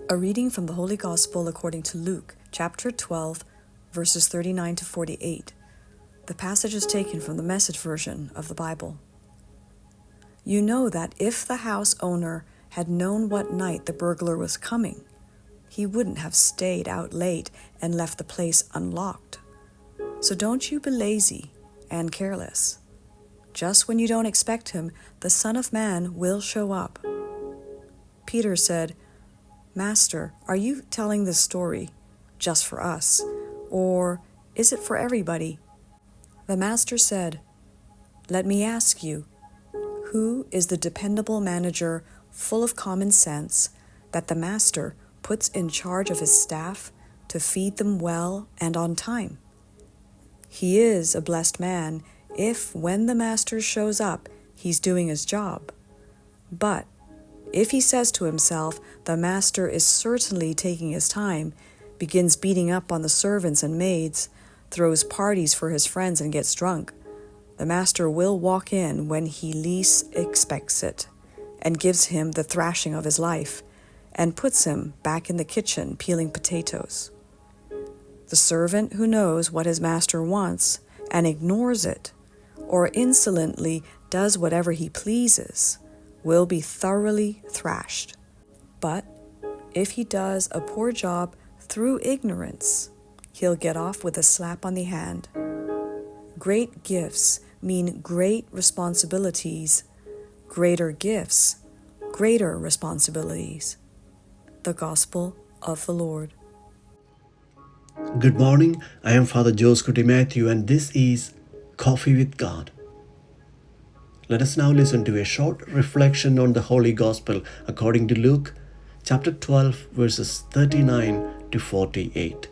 A reading from the Holy Gospel according to Luke, chapter 12, verses 39 to 48. The passage is taken from the Message version of the Bible. You know that if the house owner had known what night the burglar was coming, he wouldn't have stayed out late and left the place unlocked. So don't you be lazy and careless. Just when you don't expect him, the Son of Man will show up. Peter said, Master, are you telling this story just for us, or is it for everybody? The Master said, Let me ask you, who is the dependable manager full of common sense that the Master puts in charge of his staff to feed them well and on time? He is a blessed man if, when the Master shows up, he's doing his job. But if he says to himself, the Master is certainly taking his time, begins beating up on the servants and maids, throws parties for his friends and gets drunk, the Master will walk in when he least expects it, and gives him the thrashing of his life, and puts him back in the kitchen peeling potatoes. The servant who knows what his master wants and ignores it, or insolently does whatever he pleases, will be thoroughly thrashed. But if he does a poor job through ignorance, he'll get off with a slap on the hand. Great gifts mean great responsibilities. Greater gifts, greater responsibilities. The Gospel of the Lord. Good morning. I am Father Joseph Matthew, and this is Coffee with God. Let us now listen to a short reflection on the Holy Gospel according to Luke, chapter 12, verses 39 to 48.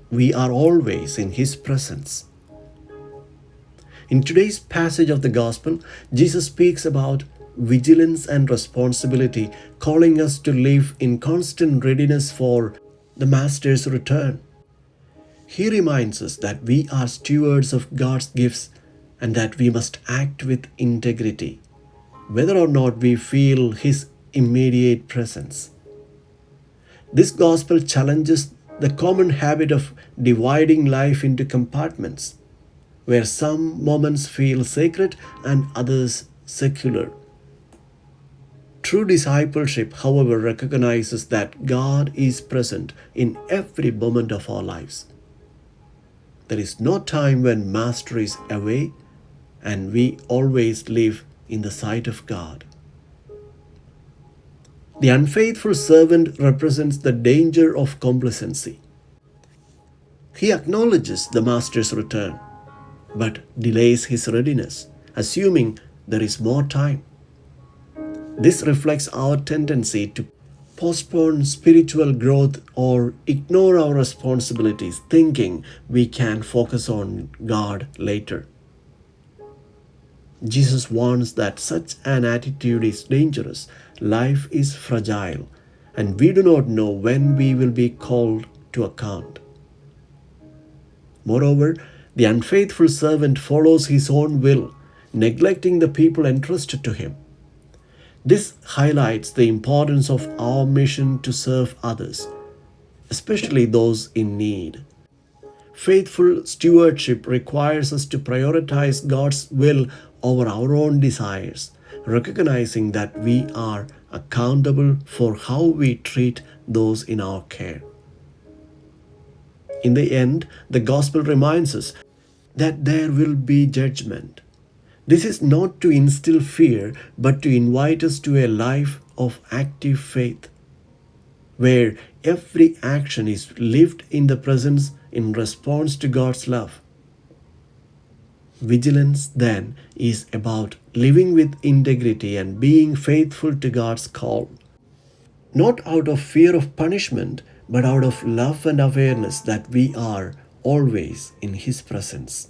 We are always in His presence. In today's passage of the Gospel, Jesus speaks about vigilance and responsibility, calling us to live in constant readiness for the Master's return. He reminds us that we are stewards of God's gifts and that we must act with integrity, whether or not we feel His immediate presence. This Gospel challenges the common habit of dividing life into compartments, where some moments feel sacred and others secular. True discipleship, however, recognizes that God is present in every moment of our lives. There is no time when Master is away, and we always live in the sight of God. The unfaithful servant represents the danger of complacency. He acknowledges the Master's return, but delays his readiness, assuming there is more time. This reflects our tendency to postpone spiritual growth or ignore our responsibilities, thinking we can focus on God later. Jesus warns that such an attitude is dangerous. Life is fragile, and we do not know when we will be called to account. Moreover, the unfaithful servant follows his own will, neglecting the people entrusted to him. This highlights the importance of our mission to serve others, especially those in need. Faithful stewardship requires us to prioritize God's will over our own desires, recognizing that we are accountable for how we treat those in our care. In the end, the Gospel reminds us that there will be judgment. This is not to instill fear, but to invite us to a life of active faith, where every action is lived in the presence in response to God's love. Vigilance, then, is about living with integrity and being faithful to God's call, not out of fear of punishment, but out of love and awareness that we are always in His presence.